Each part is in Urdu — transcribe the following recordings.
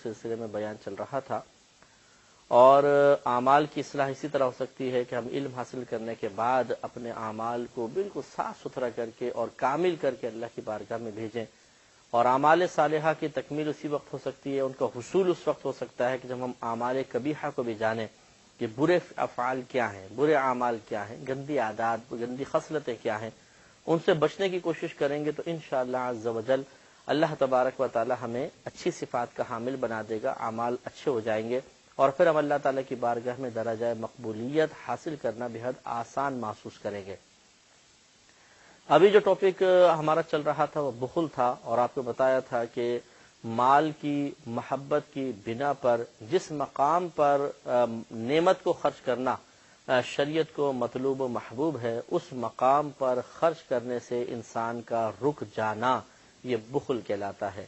سلسلے میں بیان چل رہا تھا، اور اعمال کی اصلاح اسی طرح ہو سکتی ہے کہ ہم علم حاصل کرنے کے بعد اپنے اعمال کو بالکل صاف ستھرا کر کے اور کامل کر کے اللہ کی بارگاہ میں بھیجیں، اور اعمال صالحہ کی تکمیل اسی وقت ہو سکتی ہے، ان کا حصول اس وقت ہو سکتا ہے کہ جب ہم اعمال قبیحہ کو بھی جانیں کہ برے افعال کیا ہیں، برے اعمال کیا ہیں، گندی عادات، گندی خصلتیں کیا ہیں، ان سے بچنے کی کوشش کریں گے تو انشاءاللہ عز و جل اللہ تبارک و تعالی ہمیں اچھی صفات کا حامل بنا دے گا، اعمال اچھے ہو جائیں گے، اور پھر ہم اللہ تعالیٰ کی بارگاہ میں درجہ مقبولیت حاصل کرنا بہت آسان محسوس کریں گے۔ ابھی جو ٹاپک ہمارا چل رہا تھا وہ بخل تھا، اور آپ کو بتایا تھا کہ مال کی محبت کی بنا پر جس مقام پر نعمت کو خرچ کرنا شریعت کو مطلوب و محبوب ہے، اس مقام پر خرچ کرنے سے انسان کا رک جانا یہ بخل کہلاتا ہے۔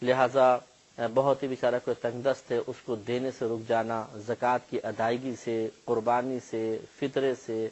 لہذا بہت ہی بیچارہ کوئی تنگ دست ہے، اس کو دینے سے رک جانا، زکوٰۃ کی ادائیگی سے، قربانی سے، فطرے سے،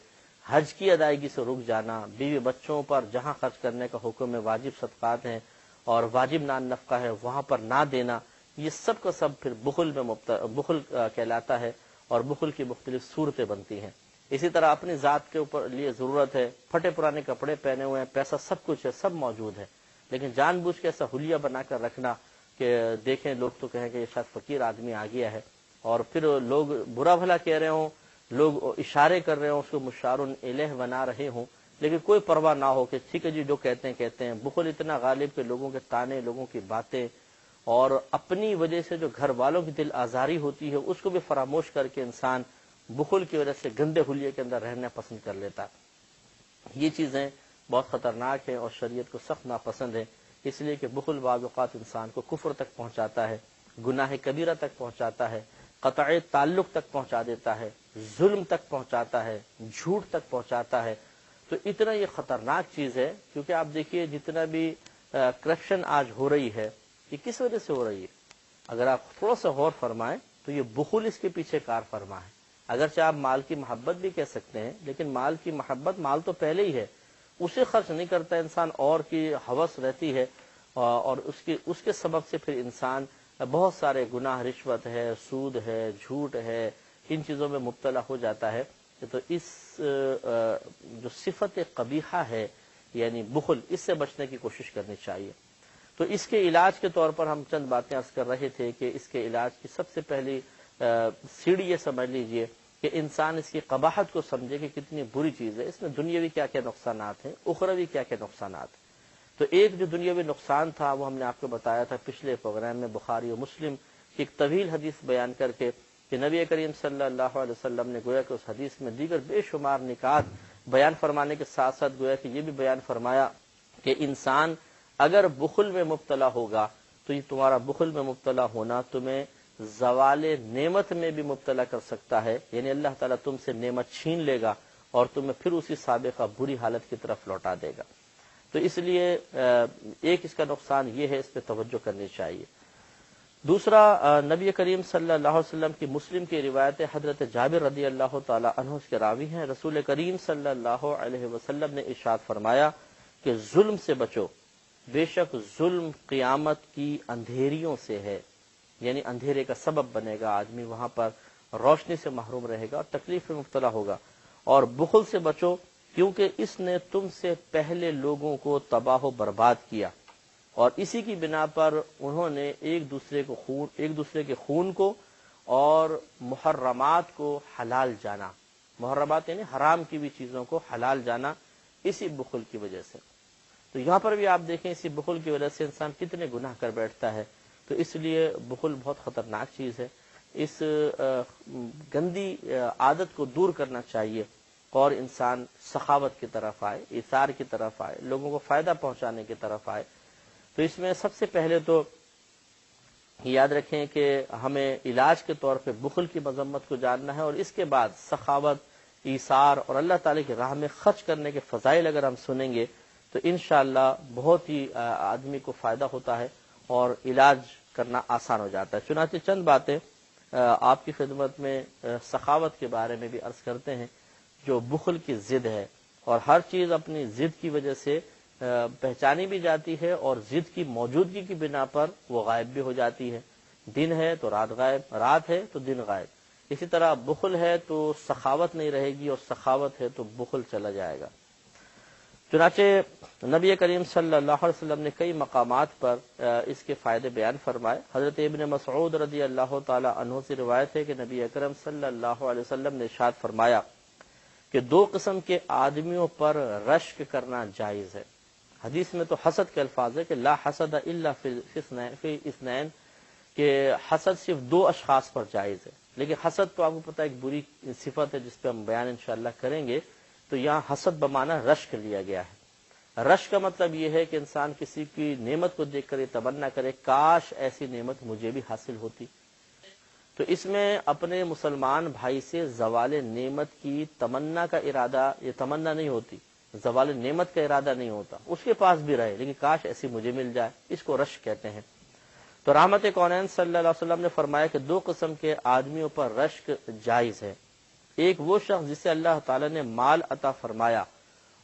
حج کی ادائیگی سے رک جانا، بیوی بچوں پر جہاں خرچ کرنے کا حکم ہے، واجب صدقات ہیں اور واجب نان نفقہ ہے، وہاں پر نہ دینا، یہ سب کا سب پھر بخل کہلاتا ہے، اور بخل کی مختلف صورتیں بنتی ہیں۔ اسی طرح اپنی ذات کے اوپر لیے ضرورت ہے، پھٹے پرانے کپڑے پہنے ہوئے ہیں، پیسہ سب کچھ ہے، سب موجود ہے، لیکن جان بوجھ کے ایسا حلیہ بنا کر رکھنا کہ دیکھیں لوگ تو کہیں کہ یہ شاید فقیر آدمی آ گیا ہے، اور پھر لوگ برا بھلا کہہ رہے ہوں، لوگ اشارے کر رہے ہوں، اس کو مشار الیہ بنا رہے ہوں، لیکن کوئی پرواہ نہ ہو کہ ٹھیک ہے جی جو کہتے ہیں۔ بخل اتنا غالب کہ لوگوں کے تانے، لوگوں کی باتیں، اور اپنی وجہ سے جو گھر والوں کی دل آزاری ہوتی ہے اس کو بھی فراموش کر کے انسان بخل کی وجہ سے گندے حلیے کے اندر رہنا پسند کر لیتا۔ یہ چیزیں بہت خطرناک ہیں اور شریعت کو سخت ناپسند ہے، اس لیے کہ بخل بعض اوقات انسان کو کفر تک پہنچاتا ہے، گناہ کبیرہ تک پہنچاتا ہے، قطع تعلق تک پہنچا دیتا ہے، ظلم تک پہنچاتا ہے، جھوٹ تک پہنچاتا ہے۔ تو اتنا یہ خطرناک چیز ہے، کیونکہ آپ دیکھیے جتنا بھی کرپشن آج ہو رہی ہے یہ کس وجہ سے ہو رہی ہے؟ اگر آپ تھوڑا سا غور فرمائیں تو یہ بخل اس کے پیچھے کار فرما ہے۔ اگرچہ آپ مال کی محبت بھی کہہ سکتے ہیں، لیکن مال کی محبت، مال تو پہلے ہی ہے، اسے خرچ نہیں کرتا انسان، اور کی ہوس رہتی ہے، اور اس کے سبب سے پھر انسان بہت سارے گناہ، رشوت ہے، سود ہے، جھوٹ ہے، ان چیزوں میں مبتلا ہو جاتا ہے۔ تو اس جو صفت قبیحہ ہے یعنی بخل، اس سے بچنے کی کوشش کرنی چاہیے۔ تو اس کے علاج کے طور پر ہم چند باتیں عرض کر رہے تھے کہ اس کے علاج کی سب سے پہلی سیڑھی یہ سمجھ لیجئے کہ انسان اس کی قباحت کو سمجھے کہ کتنی بری چیز ہے، اس میں دنیاوی کیا کیا نقصانات ہیں، اخروی کیا کیا نقصانات ہیں۔ تو ایک جو دنیاوی نقصان تھا وہ ہم نے آپ کو بتایا تھا پچھلے پروگرام میں، بخاری و مسلم کی ایک طویل حدیث بیان کر کے، کہ نبی کریم صلی اللہ علیہ وسلم نے گویا کہ اس حدیث میں دیگر بے شمار نکات بیان فرمانے کے ساتھ ساتھ گویا کہ یہ بھی بیان فرمایا کہ انسان اگر بخل میں مبتلا ہوگا تو یہ تمہارا بخل میں مبتلا ہونا تمہیں زوال نعمت میں بھی مبتلا کر سکتا ہے، یعنی اللہ تعالیٰ تم سے نعمت چھین لے گا اور تمہیں پھر اسی سابقہ بری حالت کی طرف لوٹا دے گا۔ تو اس لیے ایک اس کا نقصان یہ ہے، اس پہ توجہ کرنی چاہیے۔ دوسرا، نبی کریم صلی اللہ علیہ وسلم کی مسلم کی روایت حضرت جابر رضی اللہ تعالی عنہ کے راوی ہیں، رسول کریم صلی اللہ علیہ وسلم نے ارشاد فرمایا کہ ظلم سے بچو، بے شک ظلم قیامت کی اندھیریوں سے ہے، یعنی اندھیرے کا سبب بنے گا، آدمی وہاں پر روشنی سے محروم رہے گا، تکلیف میں مبتلا ہوگا۔ اور بخل سے بچو کیونکہ اس نے تم سے پہلے لوگوں کو تباہ و برباد کیا، اور اسی کی بنا پر انہوں نے ایک دوسرے کے خون کو اور محرمات کو حلال جانا، محرمات یعنی حرام کی بھی چیزوں کو حلال جانا، اسی بخل کی وجہ سے۔ تو یہاں پر بھی آپ دیکھیں اسی بخل کی وجہ سے انسان کتنے گناہ کر بیٹھتا ہے۔ تو اس لیے بخل بہت خطرناک چیز ہے، اس گندی عادت کو دور کرنا چاہیے، اور انسان سخاوت کی طرف آئے، ایثار کی طرف آئے، لوگوں کو فائدہ پہنچانے کی طرف آئے۔ تو اس میں سب سے پہلے تو یاد رکھیں کہ ہمیں علاج کے طور پہ بخل کی مذمت کو جاننا ہے، اور اس کے بعد سخاوت، ایثار اور اللہ تعالی کی راہ میں خرچ کرنے کے فضائل اگر ہم سنیں گے تو انشاءاللہ بہت ہی آدمی کو فائدہ ہوتا ہے اور علاج کرنا آسان ہو جاتا ہے۔ چنانچہ چند باتیں آپ کی خدمت میں سخاوت کے بارے میں بھی عرض کرتے ہیں، جو بخل کی ضد ہے، اور ہر چیز اپنی ضد کی وجہ سے پہچانی بھی جاتی ہے، اور ضد کی موجودگی کی بنا پر وہ غائب بھی ہو جاتی ہے۔ دن ہے تو رات غائب، رات ہے تو دن غائب. اسی طرح بخل ہے تو سخاوت نہیں رہے گی، اور سخاوت ہے تو بخل چلا جائے گا. چنانچہ نبی کریم صلی اللہ علیہ وسلم نے کئی مقامات پر اس کے فائدے بیان فرمائے. حضرت ابن مسعود رضی اللہ تعالی عنہ سے روایت ہے کہ نبی اکرم صلی اللہ علیہ وسلم نے ارشاد فرمایا کہ 2 قسم کے آدمیوں پر رشک کرنا جائز ہے. حدیث میں تو حسد کے الفاظ ہے کہ لا حسد الا فی اثنین، کہ حسد صرف 2 اشخاص پر جائز ہے. لیکن حسد تو آپ کو پتہ ہے ایک بری صفت ہے جس پہ ہم بیان انشاءاللہ کریں گے. تو یہاں حسد بمعنی رشک لیا گیا ہے. رشک کا مطلب یہ ہے کہ انسان کسی کی نعمت کو دیکھ کر یہ تمنا کرے کاش ایسی نعمت مجھے بھی حاصل ہوتی. تو اس میں اپنے مسلمان بھائی سے زوال نعمت کی تمنا کا ارادہ، یہ تمنا نہیں ہوتی، زوال نعمت کا ارادہ نہیں ہوتا. اس کے پاس بھی رہے لیکن کاش ایسی مجھے مل جائے، اس کو رشک کہتے ہیں. تو رحمت کونین صلی اللہ علیہ وسلم نے فرمایا کہ 2 قسم کے آدمیوں پر رشک جائز ہے. ایک وہ شخص جسے اللہ تعالی نے مال عطا فرمایا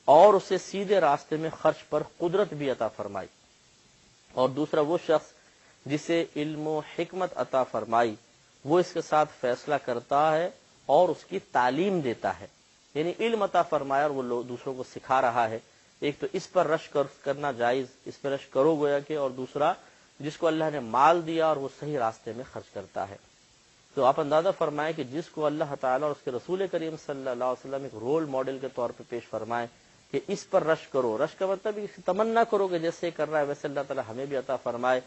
اور اسے سیدھے راستے میں خرچ پر قدرت بھی عطا فرمائی، اور دوسرا وہ شخص جسے علم و حکمت عطا فرمائی، وہ اس کے ساتھ فیصلہ کرتا ہے اور اس کی تعلیم دیتا ہے. یعنی علم عطا فرمایا اور وہ دوسروں کو سکھا رہا ہے. ایک تو اس پر رشک کرنا جائز، اس پر رشک کرو گویا کہ، اور دوسرا جس کو اللہ نے مال دیا اور وہ صحیح راستے میں خرچ کرتا ہے. تو آپ اندازہ فرمائیں کہ جس کو اللہ تعالیٰ اور اس کے رسول کریم صلی اللہ علیہ وسلم ایک رول ماڈل کے طور پہ پیش فرمائیں کہ اس پر رشک کرو. رشک کا مطلب تمنا کرو کہ جیسے کر رہا ہے ویسے اللہ تعالیٰ ہمیں بھی عطا فرمائے.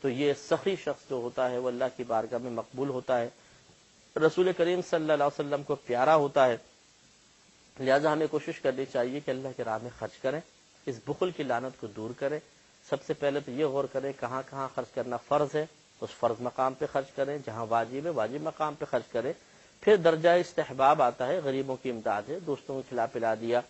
تو یہ سخی شخص جو ہوتا ہے وہ اللہ کی بارگاہ میں مقبول ہوتا ہے، رسول کریم صلی اللہ علیہ وسلم کو پیارا ہوتا ہے. لہذا ہمیں کوشش کرنی چاہیے کہ اللہ کی راہ میں خرچ کریں، اس بخل کی لعنت کو دور کریں. سب سے پہلے تو یہ غور کریں کہاں کہاں خرچ کرنا فرض ہے، اس فرض مقام پہ خرچ کریں. جہاں واجب ہے واجب مقام پہ خرچ کریں. پھر درجہ استحباب آتا ہے، غریبوں کی امداد ہے، دوستوں کو کھلا پلا دیا،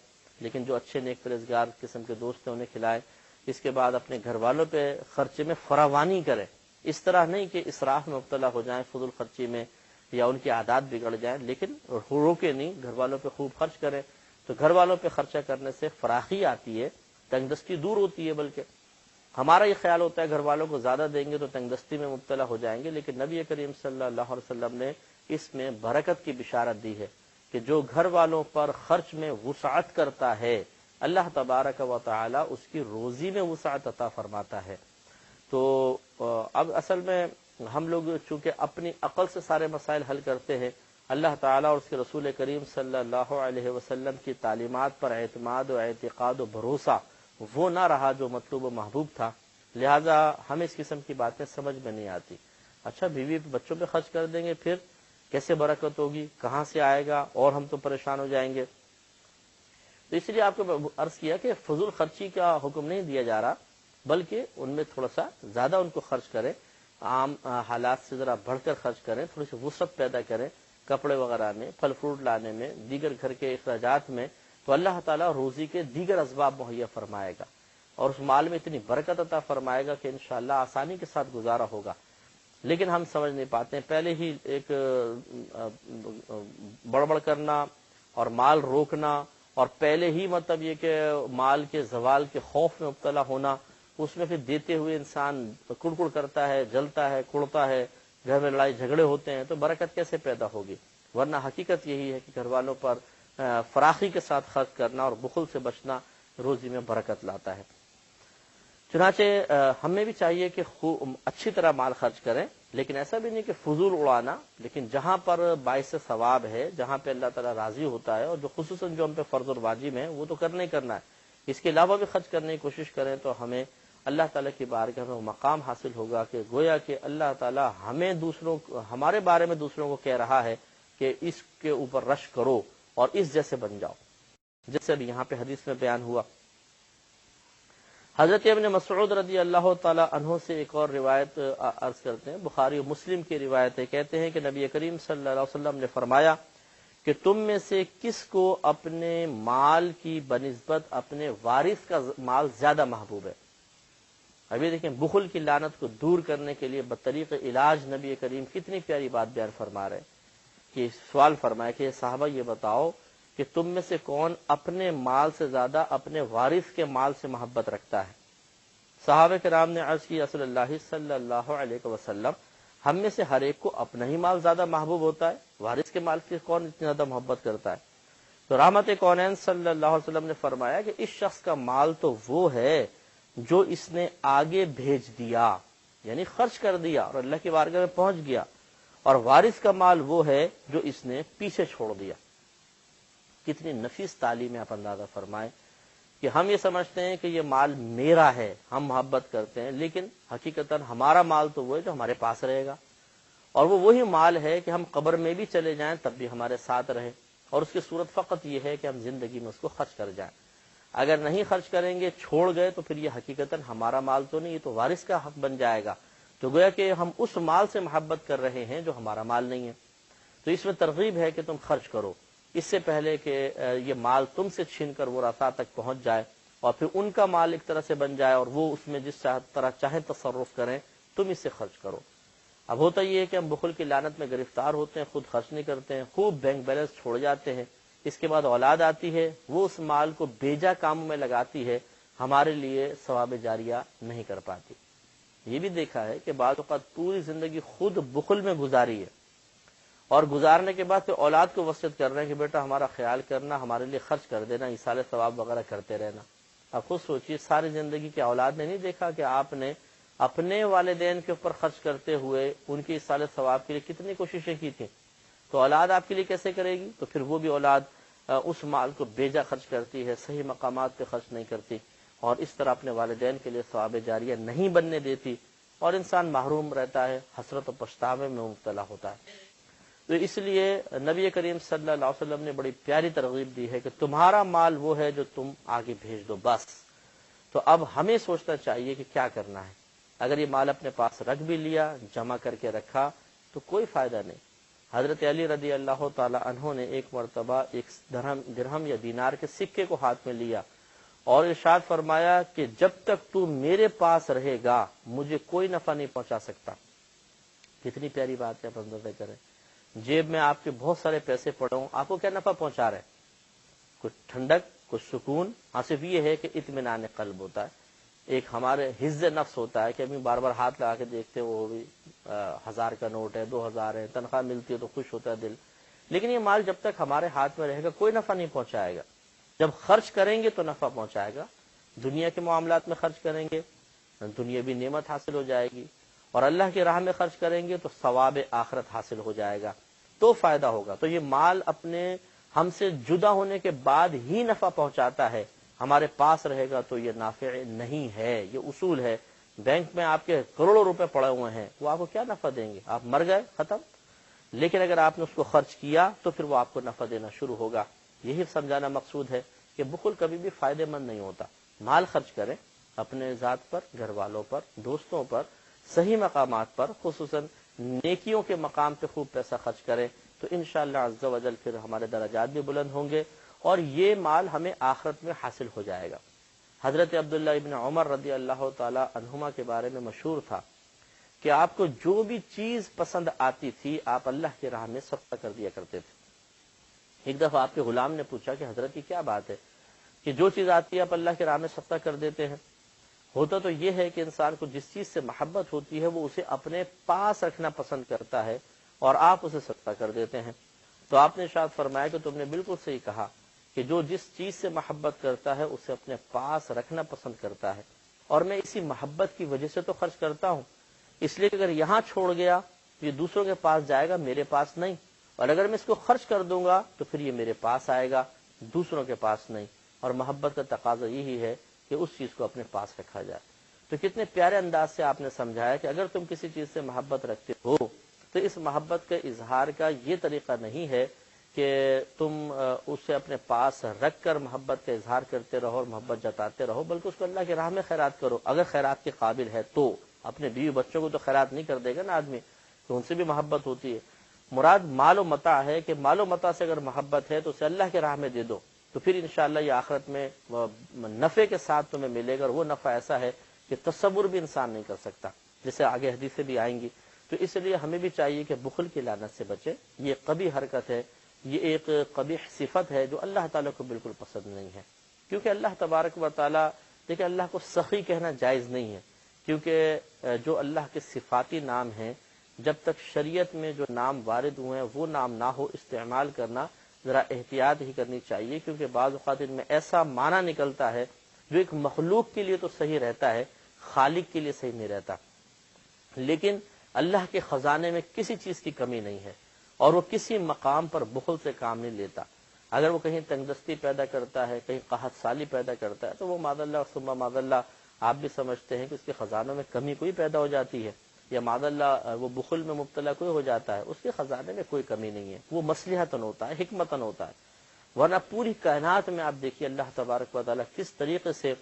لیکن جو اچھے نیک پرہیزگار قسم کے دوست ہیں انہیں کھلائیں. اس کے بعد اپنے گھر والوں پہ خرچے میں فراوانی کریں. اس طرح نہیں کہ اسراف میں مبتلا ہو جائیں، فضول خرچی میں، یا ان کی عادات بگڑ جائیں، لیکن روکے نہیں، گھر والوں پہ خوب خرچ کریں. تو گھر والوں پہ خرچہ کرنے سے فراخی آتی ہے، تنگ دستی دور ہوتی ہے. بلکہ ہمارا یہ خیال ہوتا ہے گھر والوں کو زیادہ دیں گے تو تنگ دستی میں مبتلا ہو جائیں گے، لیکن نبی کریم صلی اللہ علیہ وسلم نے اس میں برکت کی بشارت دی ہے کہ جو گھر والوں پر خرچ میں وسعت کرتا ہے اللہ تبارک و تعالی اس کی روزی میں وسعت عطا فرماتا ہے. تو اب اصل میں ہم لوگ چونکہ اپنی عقل سے سارے مسائل حل کرتے ہیں، اللہ تعالیٰ اور اس کے رسول کریم صلی اللہ علیہ وسلم کی تعلیمات پر اعتماد و اعتقاد و بھروسہ وہ نہ رہا جو مطلوب و محبوب تھا. لہذا ہمیں اس قسم کی باتیں سمجھ میں نہیں آتی. اچھا بیوی بچوں پہ خرچ کر دیں گے، پھر کیسے برکت ہوگی، کہاں سے آئے گا، اور ہم تو پریشان ہو جائیں گے. تو اس لیے آپ کو عرض کیا کہ فضول خرچی کا حکم نہیں دیا جا رہا، بلکہ ان میں تھوڑا سا زیادہ ان کو خرچ کریں، عام حالات سے ذرا بڑھ کر خرچ کریں، تھوڑی سی وسعت پیدا کریں کپڑے وغیرہ میں، پھل فروٹ لانے میں، دیگر گھر کے اخراجات میں. تو اللہ تعالیٰ روزی کے دیگر اسباب مہیا فرمائے گا اور اس مال میں اتنی برکت عطا فرمائے گا کہ انشاءاللہ آسانی کے ساتھ گزارا ہوگا. لیکن ہم سمجھ نہیں پاتے ہیں، پہلے ہی ایک بڑبڑ کرنا اور مال روکنا، اور پہلے ہی مطلب یہ کہ مال کے زوال کے خوف میں مبتلا ہونا، اس میں پھر دیتے ہوئے انسان کڑکڑ کرتا ہے، جلتا ہے، کڑتا ہے، گھر میں لڑائی جھگڑے ہوتے ہیں. تو برکت کیسے پیدا ہوگی؟ ورنہ حقیقت یہی ہے کہ گھر والوں پر فراخی کے ساتھ خرچ کرنا اور بخل سے بچنا روزی میں برکت لاتا ہے. چنانچہ ہمیں بھی چاہیے کہ اچھی طرح مال خرچ کریں، لیکن ایسا بھی نہیں کہ فضول اڑانا، لیکن جہاں پر باعث ثواب ہے، جہاں پہ اللہ تعالیٰ راضی ہوتا ہے، اور جو خصوصاً جو ہم پہ فرض اور واجب ہیں وہ تو کرنا ہی کرنا ہے. اس کے علاوہ بھی خرچ کرنے کی کوشش کریں تو ہمیں اللہ تعالیٰ کی بارگاہ میں وہ مقام حاصل ہوگا کہ گویا کہ اللہ تعالیٰ ہمیں ہمارے بارے میں دوسروں کو کہہ رہا ہے کہ اس کے اوپر رشک کرو اور اس جیسے بن جاؤ، جیسے بھی یہاں پہ حدیث میں بیان ہوا. حضرت ابن مسعود رضی اللہ تعالی عنہ سے ایک اور روایت عرض کرتے ہیں، بخاری و مسلم کی روایت ہے. کہتے ہیں کہ نبی کریم صلی اللہ علیہ وسلم نے فرمایا کہ تم میں سے کس کو اپنے مال کی بنسبت اپنے وارث کا مال زیادہ محبوب ہے. ابھی دیکھیں بخل کی لعنت کو دور کرنے کے لیے بطریق علاج نبی کریم کتنی پیاری بات بیان فرما رہے کہ سوال فرمایا کہ صحابہ یہ بتاؤ کہ تم میں سے کون اپنے مال سے زیادہ اپنے وارث کے مال سے محبت رکھتا ہے. صحابہ کرام نے عرض کی رسول اللہ صلی اللہ علیہ وسلم ہم میں سے ہر ایک کو اپنا ہی مال زیادہ محبوب ہوتا ہے، وارث کے مال کی کون اتنی زیادہ محبت کرتا ہے؟ تو رحمت کونین صلی اللہ علیہ وسلم نے فرمایا کہ اس شخص کا مال تو وہ ہے جو اس نے آگے بھیج دیا، یعنی خرچ کر دیا اور اللہ کی بارگاہ میں پہنچ گیا، اور وارث کا مال وہ ہے جو اس نے پیچھے چھوڑ دیا۔ کتنی نفیس تعلیم آپ اندازہ فرمائیں کہ ہم یہ سمجھتے ہیں کہ یہ مال میرا ہے، ہم محبت کرتے ہیں، لیکن حقیقتاً ہمارا مال تو وہ ہے جو ہمارے پاس رہے گا، اور وہ وہی مال ہے کہ ہم قبر میں بھی چلے جائیں تب بھی ہمارے ساتھ رہے، اور اس کی صورت فقط یہ ہے کہ ہم زندگی میں اس کو خرچ کر جائیں۔ اگر نہیں خرچ کریں گے، چھوڑ گئے، تو پھر یہ حقیقتاً ہمارا مال تو نہیں، یہ تو وارث کا حق بن جائے گا، تو گویا کہ ہم اس مال سے محبت کر رہے ہیں جو ہمارا مال نہیں ہے۔ تو اس میں ترغیب ہے کہ تم خرچ کرو اس سے پہلے کہ یہ مال تم سے چھین کر وہ رسا تک پہنچ جائے اور پھر ان کا مال ایک طرح سے بن جائے اور وہ اس میں جس طرح چاہیں تصرف کریں، تم اس سے خرچ کرو۔ اب ہوتا یہ ہے کہ ہم بخل کی لعنت میں گرفتار ہوتے ہیں، خود خرچ نہیں کرتے ہیں، خوب بینک بیلنس چھوڑ جاتے ہیں، اس کے بعد اولاد آتی ہے، وہ اس مال کو بیجا کاموں میں لگاتی ہے، ہمارے لیے ثواب جاریہ نہیں کر پاتی۔ یہ بھی دیکھا ہے کہ بعض اوقات پوری زندگی خود بخل میں گزاری ہے، اور گزارنے کے بعد پھر اولاد کو وصیت کر رہے ہیں کہ بیٹا ہمارا خیال کرنا، ہمارے لیے خرچ کر دینا، ایصال ثواب وغیرہ کرتے رہنا۔ اب خود سوچیے، ساری زندگی کی اولاد نے نہیں دیکھا کہ آپ نے اپنے والدین کے اوپر خرچ کرتے ہوئے ان کی ایصال ثواب کے لیے کتنی کوششیں کی تھیں، تو اولاد آپ کے لیے کیسے کرے گی؟ تو پھر وہ بھی اولاد اس مال کو بیجا خرچ کرتی ہے، صحیح مقامات پہ خرچ نہیں کرتی، اور اس طرح اپنے والدین کے لیے ثواب جاریہ نہیں بننے دیتی، اور انسان محروم رہتا ہے، حسرت و پچھتاوے میں مبتلا ہوتا ہے۔ تو اس لیے نبی کریم صلی اللہ علیہ وسلم نے بڑی پیاری ترغیب دی ہے کہ تمہارا مال وہ ہے جو تم آگے بھیج دو بس۔ تو اب ہمیں سوچنا چاہیے کہ کیا کرنا ہے۔ اگر یہ مال اپنے پاس رکھ بھی لیا، جمع کر کے رکھا، تو کوئی فائدہ نہیں۔ حضرت علی رضی اللہ تعالی عنہ نے ایک مرتبہ ایک درہم یا دینار کے سکے کو ہاتھ میں لیا اور ارشاد فرمایا کہ جب تک تو میرے پاس رہے گا مجھے کوئی نفع نہیں پہنچا سکتا۔ کتنی پیاری بات ہے، آپ اندازہ کریں، جیب میں آپ کے بہت سارے پیسے پڑے ہوں، آپ کو کیا نفع پہنچا رہے؟ کچھ ٹھنڈک، کچھ سکون، ہاں صرف یہ ہے کہ اطمینان قلب ہوتا ہے، ایک ہمارے حفظ نفس ہوتا ہے کہ ابھی بار بار ہاتھ لگا کے دیکھتے وہ بھی 1000 کا نوٹ ہے، 2000 ہے، تنخواہ ملتی ہے تو خوش ہوتا ہے دل، لیکن یہ مال جب تک ہمارے ہاتھ میں رہے گا کوئی نفع نہیں پہنچائے گا۔ جب خرچ کریں گے تو نفع پہنچائے گا، دنیا کے معاملات میں خرچ کریں گے دنیاوی نعمت حاصل ہو جائے گی، اور اللہ کی راہ میں خرچ کریں گے تو ثواب آخرت حاصل ہو جائے گا، تو فائدہ ہوگا۔ تو یہ مال اپنے ہم سے جدا ہونے کے بعد ہی نفع پہنچاتا ہے، ہمارے پاس رہے گا تو یہ نافع نہیں ہے۔ یہ اصول ہے، بینک میں آپ کے کروڑوں روپے پڑے ہوئے ہیں، وہ آپ کو کیا نفع دیں گے؟ آپ مر گئے، ختم۔ لیکن اگر آپ نے اس کو خرچ کیا تو پھر وہ آپ کو نفع دینا شروع ہوگا۔ یہی سمجھانا مقصود ہے کہ بخل کبھی بھی فائدہ مند نہیں ہوتا۔ مال خرچ کریں اپنے ذات پر، گھر والوں پر، دوستوں پر، صحیح مقامات پر، خصوصاً نیکیوں کے مقام پہ خوب پیسہ خرچ کریں، تو انشاءاللہ عز و جل پھر ہمارے درجات بھی بلند ہوں گے، اور یہ مال ہمیں آخرت میں حاصل ہو جائے گا۔ حضرت عبداللہ ابن عمر رضی اللہ تعالی عنہما کے بارے میں مشہور تھا کہ آپ کو جو بھی چیز پسند آتی تھی آپ اللہ کی راہ میں صدقہ کر دیا کرتے تھے۔ ایک دفعہ آپ کے غلام نے پوچھا کہ حضرت یہ کیا بات ہے کہ جو چیز آتی ہے آپ اللہ کی راہ میں صدقہ کر دیتے ہیں؟ ہوتا تو یہ ہے کہ انسان کو جس چیز سے محبت ہوتی ہے وہ اسے اپنے پاس رکھنا پسند کرتا ہے اور آپ اسے صدقہ کر دیتے ہیں۔ تو آپ نے ارشاد فرمایا کہ تم نے بالکل صحیح کہا کہ جو جس چیز سے محبت کرتا ہے اسے اپنے پاس رکھنا پسند کرتا ہے، اور میں اسی محبت کی وجہ سے تو خرچ کرتا ہوں، اس لیے کہ اگر یہاں چھوڑ گیا تو یہ دوسروں کے پاس جائے گا، میرے پاس نہیں، اور اگر میں اس کو خرچ کر دوں گا تو پھر یہ میرے پاس آئے گا، دوسروں کے پاس نہیں۔ اور محبت کا تقاضا یہی ہے کہ اس چیز کو اپنے پاس رکھا جائے۔ تو کتنے پیارے انداز سے آپ نے سمجھایا کہ اگر تم کسی چیز سے محبت رکھتے ہو تو اس محبت کے اظہار کا یہ طریقہ نہیں ہے کہ تم اسے اپنے پاس رکھ کر محبت کا اظہار کرتے رہو اور محبت جتاتے رہو، بلکہ اس کو اللہ کی راہ میں خیرات کرو، اگر خیرات کے قابل ہے تو۔ اپنے بیوی بچوں کو تو خیرات نہیں کر دے گا نا آدمی، تو ان سے بھی محبت ہوتی ہے۔ مراد مال و متاع ہے کہ مال و متاع سے اگر محبت ہے تو اسے اللہ کے راہ میں دے دو، تو پھر انشاءاللہ یہ آخرت میں نفع کے ساتھ تمہیں ملے گا، اور وہ نفع ایسا ہے کہ تصور بھی انسان نہیں کر سکتا، جیسے آگے حدیثیں بھی آئیں گی۔ تو اس لیے ہمیں بھی چاہیے کہ بخل کی لعنت سے بچے۔ یہ قبیح حرکت ہے، یہ ایک قبیح صفت ہے جو اللہ تعالیٰ کو بالکل پسند نہیں ہے، کیونکہ اللہ تبارک و تعالیٰ، دیکھیں اللہ کو سخی کہنا جائز نہیں ہے، کیونکہ جو اللہ کے صفاتی نام ہیں جب تک شریعت میں جو نام وارد ہوئے ہیں وہ نام نہ ہو استعمال کرنا ذرا احتیاط ہی کرنی چاہیے، کیونکہ بعض اوقات ان میں ایسا معنی نکلتا ہے جو ایک مخلوق کے لیے تو صحیح رہتا ہے، خالق کے لیے صحیح نہیں رہتا۔ لیکن اللہ کے خزانے میں کسی چیز کی کمی نہیں ہے، اور وہ کسی مقام پر بخل سے کام نہیں لیتا۔ اگر وہ کہیں تنگدستی پیدا کرتا ہے، کہیں قحط سالی پیدا کرتا ہے، تو وہ معاذ اللہ ثم معاذ اللہ آپ بھی سمجھتے ہیں کہ اس کے خزانوں میں کمی کوئی پیدا ہو جاتی ہے، یا معاذ اللہ وہ بخل میں مبتلا کوئی ہو جاتا ہے، اس کے خزانے میں کوئی کمی نہیں ہے، وہ مصلحتاً ہوتا ہے، حکمتاً ہوتا ہے۔ ورنہ پوری کائنات میں آپ دیکھیے اللہ تبارک و تعالیٰ کس طریقے سے،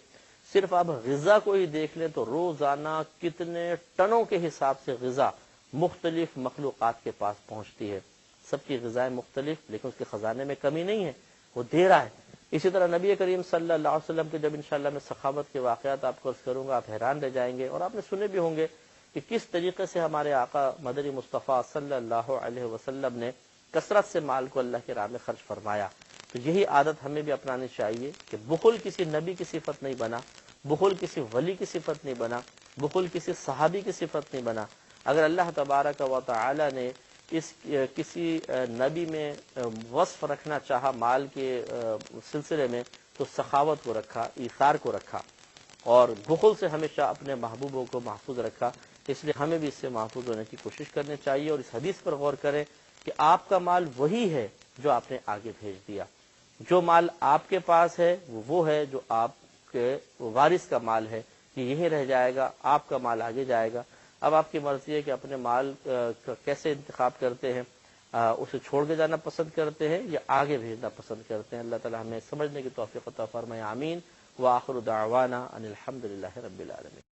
صرف آپ غذا کو ہی دیکھ لیں تو روزانہ کتنے ٹنوں کے حساب سے غذا مختلف مخلوقات کے پاس پہنچتی ہے، سب کی غذائیں مختلف، لیکن اس کے خزانے میں کمی نہیں ہے، وہ دے رہا ہے۔ اسی طرح نبی کریم صلی اللہ علیہ وسلم کے جب انشاءاللہ میں سخاوت کے واقعات آپ کو عرض کروں گا، آپ حیران رہ جائیں گے، اور آپ نے سنے بھی ہوں گے کہ کس طریقے سے ہمارے آقا مدنی مصطفیٰ صلی اللہ علیہ وسلم نے کثرت سے مال کو اللہ کے راہ میں خرچ فرمایا۔ تو یہی عادت ہمیں بھی اپنانی چاہیے کہ بخل کسی نبی کی صفت نہیں بنا، بخل کسی ولی کی صفت نہیں بنا، بخل کسی صحابی کی صفت نہیں بنا۔ اگر اللہ تبارک و تعالی نے اس کسی نبی میں وصف رکھنا چاہا مال کے سلسلے میں تو سخاوت کو رکھا، ایثار کو رکھا، اور بخل سے ہمیشہ اپنے محبوبوں کو محفوظ رکھا۔ اس لیے ہمیں بھی اس سے محفوظ ہونے کی کوشش کرنی چاہیے، اور اس حدیث پر غور کریں کہ آپ کا مال وہی ہے جو آپ نے آگے بھیج دیا، جو مال آپ کے پاس ہے وہ ہے جو آپ کے وارث کا مال ہے، کہ یہی رہ جائے گا، آپ کا مال آگے جائے گا۔ اب آپ کی مرضی ہے کہ اپنے مال کا کیسے انتخاب کرتے ہیں، اسے چھوڑ کے جانا پسند کرتے ہیں یا آگے بھیجنا پسند کرتے ہیں۔ اللہ تعالی ہمیں سمجھنے کی توفیق عطا فرمائے، آمین۔ وآخر دعوانا ان الحمد للہ رب العالمین۔